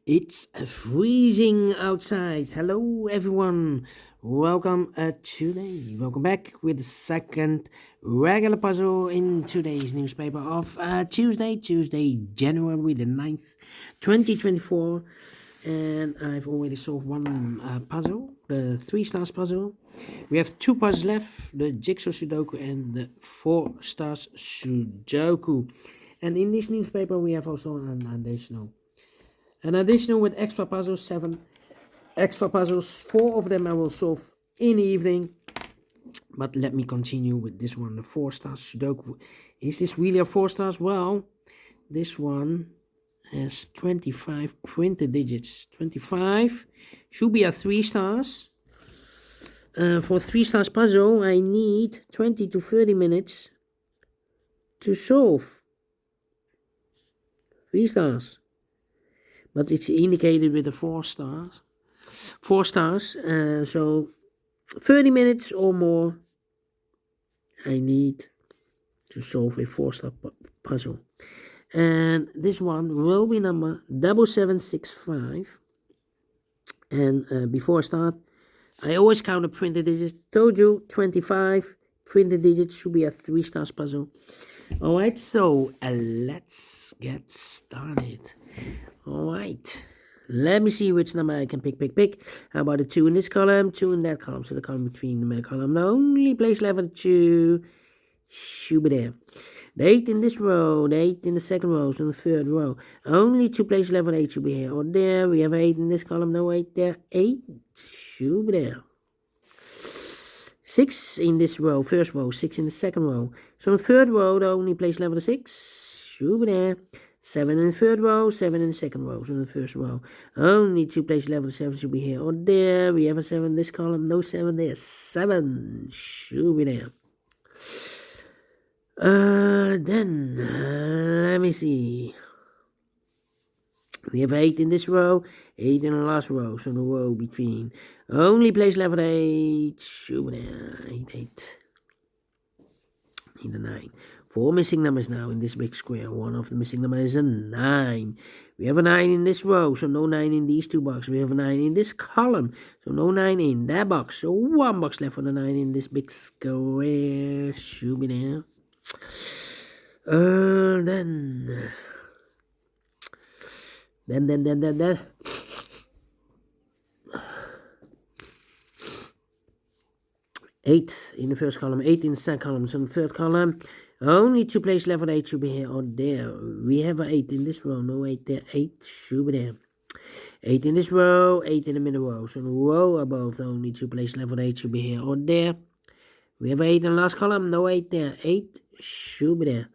It's freezing outside. Hello, everyone. Welcome today. Welcome back with the second regular puzzle in today's newspaper of Tuesday, January the 9th, 2024. And I've already solved one puzzle, the 3 stars puzzle. We have 2 puzzles left, the JigSaw Sudoku and the 4 stars Sudoku. And in this newspaper, we have also an additional with extra puzzles, 7 extra puzzles. 4 of them I will solve in the evening. But let me continue with this one, the 4 stars Sudoku. Is this really a 4 stars? Well, this one has 25 printed digits. 25 should be a 3 stars. For 3 stars puzzle, I need 20 to 30 minutes to solve. 3 stars. But it's indicated with the 4 stars. 4 stars, so 30 minutes or more I need to solve a 4-star puzzle. And this one will be number 7765. And before I start, I always count the printed digits. Told you 25 printed digits should be a 3 stars puzzle. Alright, so let's get started. Alright, let me see which number I can pick. How about the 2 in this column, 2 in that column? So the column between the middle column. The only place left of the 2 should be there. The 8 in this row, the 8 in the second row, so the third row. Only 2 places left of 8 should be here or there. We have 8 in this column, no 8 there. 8 should be there. 6 in this row, first row, 6 in the second row. So the third row, the only place left of the 6 should be there. 7 in the third row, 7 in the second row, so in the first row. Only 2 places left of the 7 should be here or there. We have a 7 in this column, no 7 there. 7 should be there. Let me see. We have 8 in this row, 8 in the last row, so the row between. Only place left of 8 should be there. 8. Need a 9. 4 missing numbers now in this big square. One of the missing numbers is a 9. We have a 9 in this row, so no 9 in these 2 boxes. We have a 9 in this column, so no 9 in that box. So 1 box left for the 9 in this big square. Should be there. Then. 8 in the first column, 8 in the second column, so in the third column. Only 2 places left for 8 should be here or there. We have an 8 in this row, no 8 there. 8 should be there. 8 in this row, 8 in the middle row. So the row above, the only 2 places left for 8 should be here or there. We have 8 in the last column, no 8 there. 8 should be there.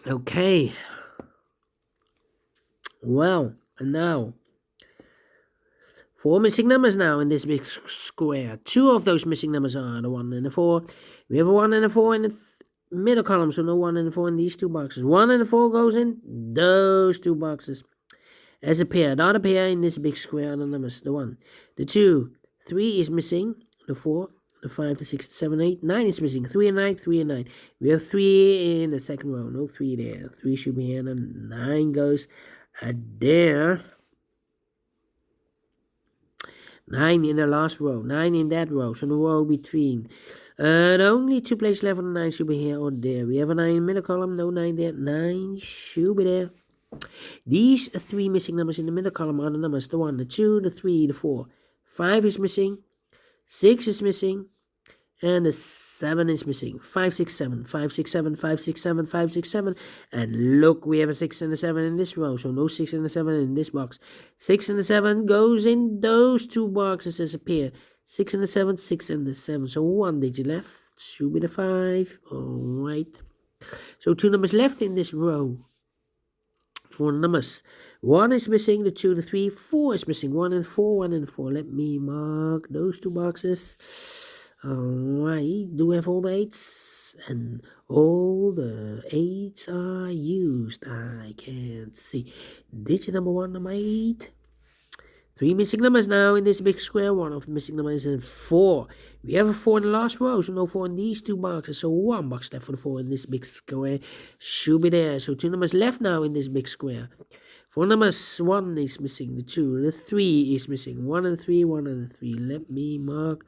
Okay. Well, and now 4 missing numbers now in this big square. 2 of those missing numbers are the 1 and the 4. We have a 1 and a 4 in the middle column, so no 1 and a 4 in these 2 boxes. 1 and a 4 goes in those 2 boxes as a pair. The other pair in this big square are the numbers. The 1, the 2, 3 is missing. The 4, the 5, the 6, the 7, 8, 9 is missing. 3 and 9, 3 and 9. We have 3 in the second row, no 3 there. 3 should be here, and 9 goes there. 9 in the last row, 9 in that row, so the row between. The only 2 places left on the 9 should be here or there. We have a 9 in the middle column, no 9 there. 9 should be there. These 3 missing numbers in the middle column are the numbers: the 1, the 2, the 3, the 4. 5 is missing, 6 is missing, and the 7 is missing. 5, 6, 7, 5, 6, 7, 5, 6, 7, 5, 6, 7. And look, we have a 6 and a 7 in this row, so no 6 and a 7 in this box. 6 and a 7 goes in those 2 boxes as a pair. 6 and a 7, 6 and a 7. So 1 digit left, should be the 5. Alright. So 2 numbers left in this row. 4 numbers. 1 is missing, the 2, the 3, 4 is missing. 1 and 4, 1 and 4. Let me mark those 2 boxes. Alright, do we have all the 8s? And all the 8s are used. I can't see. Digit number 1, number 8. 3 missing numbers now in this big square. One of the missing numbers is a 4. We have a 4 in the last row, so no 4 in these 2 boxes. So 1 box left for the 4 in this big square. Should be there. So 2 numbers left now in this big square. 4 numbers, 1 is missing, the 2, the 3 is missing. 1 and 3, 1 and 3. Let me mark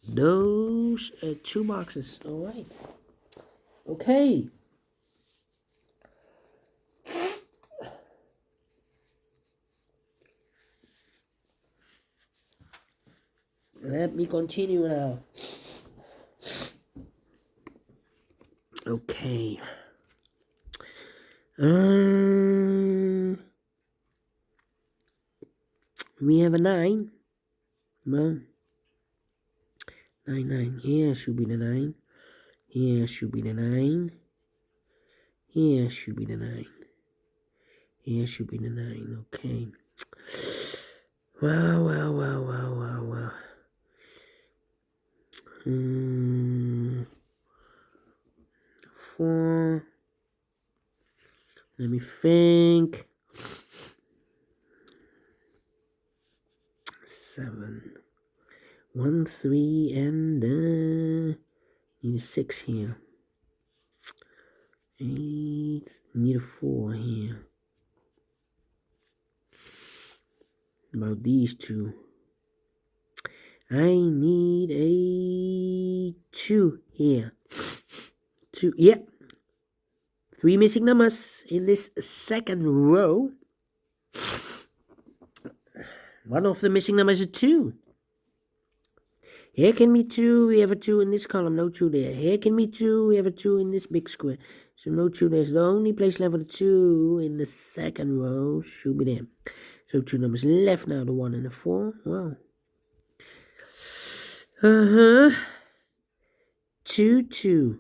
those 2 boxes. Alright. Okay. Let me continue now. Okay. We have a 9. Well, 9, 9. Here should be the 9. Here should be the 9. Here should be the 9. Here should be the 9. Okay. Wow. 4. Let me think. 7. 1, 3, and need a 6 here. 8. Need a 4 here. About these 2. I need a 2 here. 2. Yep. 3 missing numbers in this second row. One of the missing numbers is a 2. Here can be 2. We have a 2 in this column. No 2 there. Here can be 2. We have a 2 in this big square. So no 2 there. So the only place left for the 2 in the second row should be there. So 2 numbers left now. The 1 and the 4. Wow. 2, 2.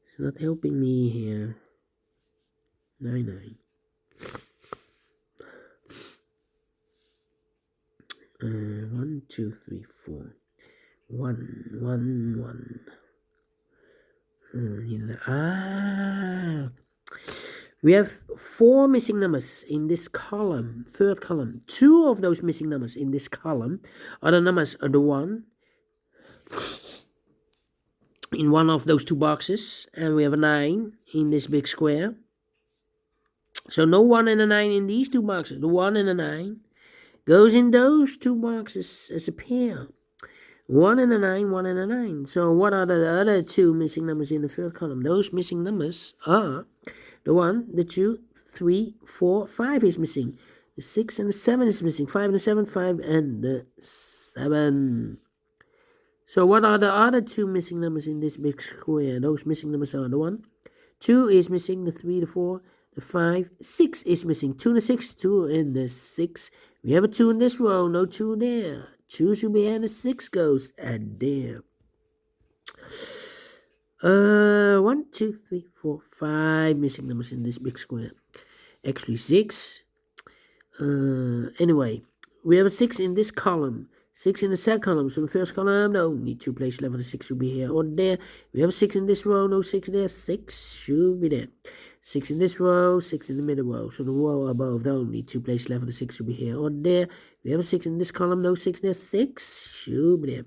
It's not helping me here. 9, 9. 1, 2, 3, 4. 1, 1, 1. We have 4 missing numbers in this column, third column. 2 of those missing numbers in this column are the numbers of the 1 in one of those 2 boxes, and we have a 9 in this big square. So no 1 and a 9 in these 2 boxes. The 1 and a 9 goes in those 2 boxes as a pair. 1 and a 9, 1 and a 9. So what are the other 2 missing numbers in the third column? Those missing numbers are the 1, the 2, 3, 4, 5 is missing. The 6 and the 7 is missing. 5 and the 7, 5 and the 7. So what are the other 2 missing numbers in this big square? Those missing numbers are the 1, 2 is missing, the 3, the 4, the 5, 6 is missing. 2 and the 6, 2 and the 6. We have a 2 in this row, no 2 there. 2 should be here, and the 6 goes and there. 1, 2, 3, 4, 5 missing numbers in this big square. Actually 6. Anyway, we have a 6 in this column. 6 in the second column. So the first column, no, need 2 places left for the 6 should be here or there. We have a 6 in this row, no 6 there. 6 should be there. 6 in this row, 6 in the middle row. So the row above, the only 2 places left for the 6 should be here or there. We have a 6 in this column, no 6 there. 6 should be there.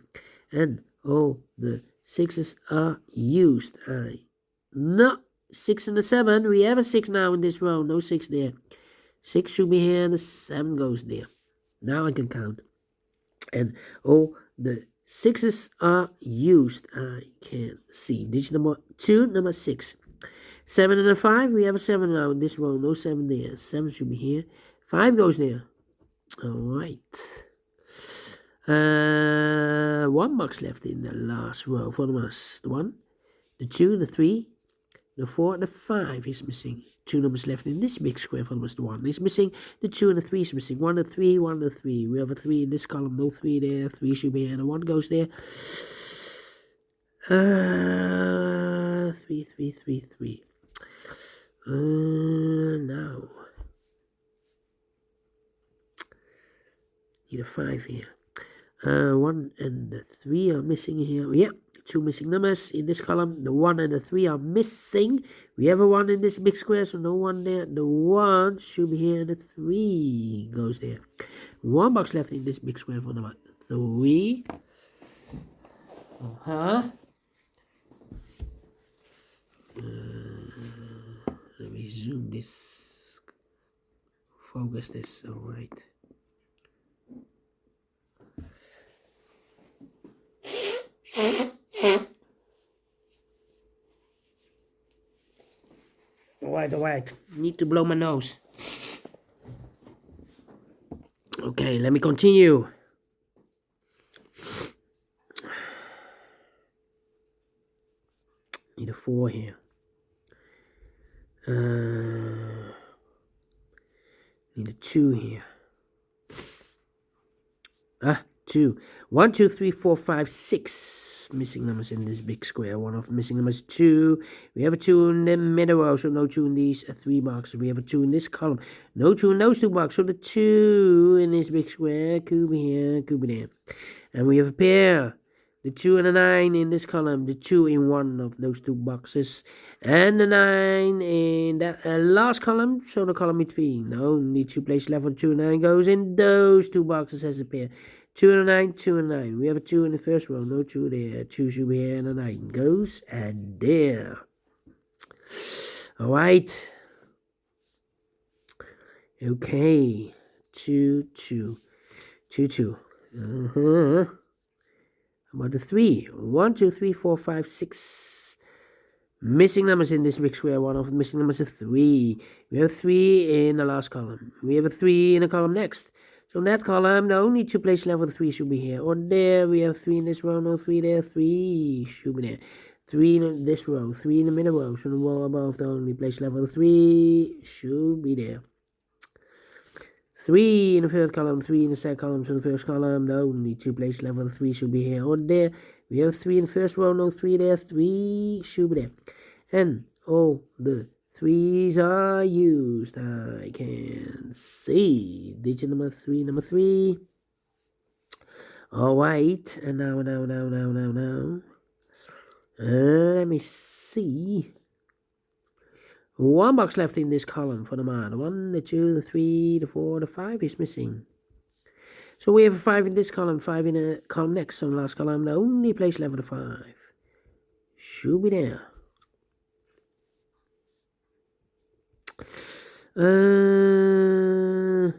And all the 6s are used. No, 6 and the 7. We have a 6 now in this row, no 6 there. 6 should be here and the 7 goes there. Now I can count. And all the 6s are used. I can see. Digit number 2, number 6. 7 and a 5. We have a 7 now in this row. No 7 there. 7 should be here. 5 goes there. Alright. 1 box left in the last row for the numbers. The 1, the 2, the 3, the 4, the 5 is missing. 2 numbers left in this big square for the numbers. The 1 is missing. The 2 and the 3 is missing. 1 and 3, 1 and 3. We have a 3 in this column. No 3 there. 3 should be here. And the 1 goes there. 3, 3, 3, 3. Now. Need a 5 here. 1 and the 3 are missing here. Yeah, 2 missing numbers in this column. The 1 and the 3 are missing. We have a 1 in this big square, so no 1 there. The 1 should be here, and the 3 goes there. 1 box left in this big square for number 3. Let me zoom this. Focus this. All right. All right. Need to blow my nose. Okay, let me continue. Need a 4 here. Need a 2 here. 2. 1, 2, 3, 4, 5, 6 missing numbers in this big square. One of the missing numbers 2. We have a 2 in the middle row, so no 2 in these 3 boxes. We have a 2 in this column. No 2 in those 2 boxes, so the 2 in this big square could be here, could be there. And we have a pair. The 2 and the 9 in this column, the 2 in one of those 2 boxes, and the 9 in that last column, so the column between. The only 2 places left for 2 and 9 goes in those 2 boxes as a pair. 2 and a 9, 2 and 9. We have a 2 in the first row, no 2 there. 2 should be here, and a 9 goes, and there. Alright. Okay. 2, 2. 2, 2. About the 3. 1, 2, 3, 4, 5, 6 missing numbers in this big square. One of the missing numbers is 3. We have 3 in the last column. We have a 3 in the column next. So in that column, the only 2 places left for the 3 should be here. Or there, we have 3 in this row, no 3 there. 3 should be there. 3 in this row, 3 in the middle row. So the row above, the only place left for the 3 should be there. 3 in the first column, 3 in the second column, so the first column, the only 2 places left for the 3 should be here or there. We have 3 in the first row, no 3 there, 3 should be there. And all the 3's are used. I can see digit number 3. Alright, and now. Let me see. 1 box left in this column for the man. 1, the 2, the 3, the 4, the 5 is missing. So we have a 5 in this column, 5 in the column next. So the last column, the only place left for the 5 should be there. 7.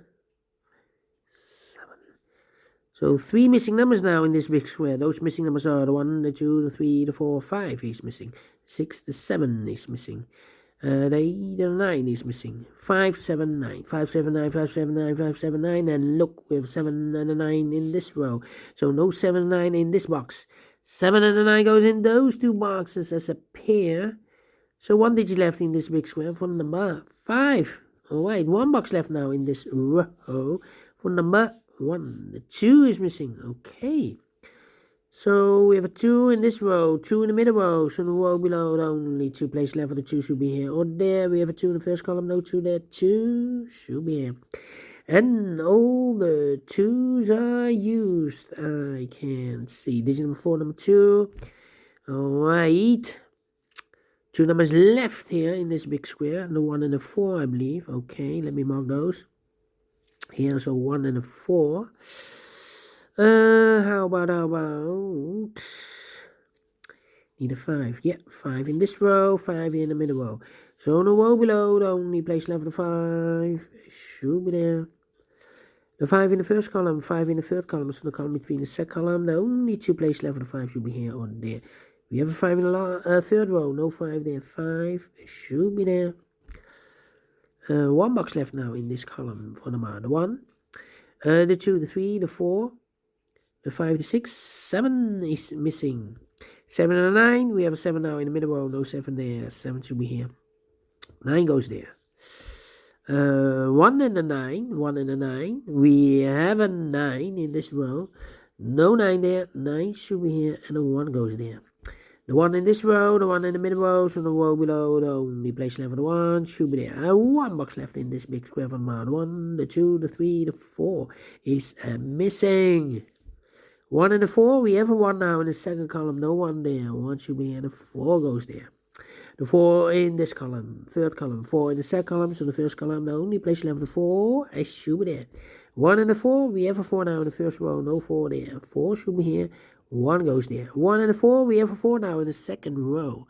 So 3 missing numbers now in this big square. Those missing numbers are the 1, the 2, the 3, the 4, 5 is missing. 6, the 7 is missing. The 8 and 9 is missing. 5, 7, 9. 5, 7, 9, 5, 7, 9, 5, 7, 9. And look, we have 7 and a 9 in this row. So no 7 and 9 in this box. 7 and a 9 goes in those 2 boxes as a pair. So 1 digit left in this big square for number 5. Alright, 1 box left now in this row for number 1. The 2 is missing. Okay. So we have a 2 in this row, 2 in the middle row. So the row below, the only 2 places left for the 2 should be here or there. We have a 2 in the first column, no 2 there. 2 should be here. And all the 2's are used. I can see digit number 4, number 2. Alright. 2 numbers left here in this big square. The 1 and the 4, I believe. Okay, let me mark those. Here, so 1 and a 4. How about need a 5. Yeah, 5 in this row, 5 in the middle row. So on the row below, the only place left for the 5 should be there. The 5 in the first column, 5 in the third column, so the column between the second column, the only 2 places left for the 5 should be here or there. We have a 5 in the third row, no 5 there. 5 should be there. 1 box left now in this column for the 1. The 2, the 3, the 4, the 5, the 6, 7 is missing. 7 and a 9, we have a 7 now in the middle row, no 7 there. 7 should be here. 9 goes there. 1 and a 9, 1 and a 9. We have a 9 in this row. No 9 there. 9 should be here, and a 1 goes there. The 1 in this row, the 1 in the middle row, so the row below, the only place left for the 1 should be there. And 1 box left in this big square for the 1, the 2, the 3, the 4 is missing. 1 and a 4, we have a 1 now in the second column, no 1 there. 1 should be here, the 4 goes there. The 4 in this column, third column, 4 in the second column, so the first column, the only place left the 4, it should be there. 1 and a 4, we have a 4 now in the first row, no 4 there. 4 should be here, 1 goes there. 1 and a 4, we have a 4 now in the second row.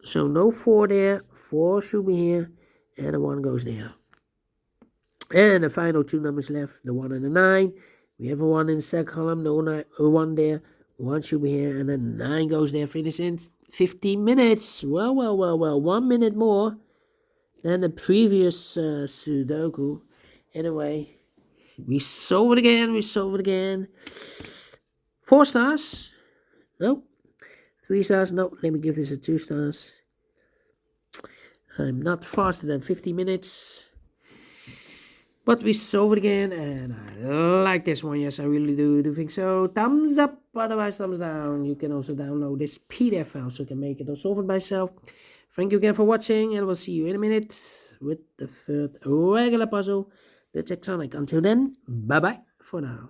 So no 4 there, 4 should be here, and a 1 goes there. And the final 2 numbers left, the 1 and the 9. We have a 1 in the second column, no 1 there. 1 should be here, and then 9 goes there. Finish in 15 minutes. Well. 1 minute more than the previous Sudoku. Anyway, we solve it again. 4 stars. No. 3 stars. No. Let me give this a 2 stars. I'm not faster than 50 minutes. But we solve it again, and I like this one. Yes, I really do think so. Thumbs up, otherwise thumbs down. You can also download this PDF file so you can make it or solve it by yourself. Thank you again for watching, and we'll see you in a minute with the third regular puzzle, the Tectonic. Until then, bye-bye for now.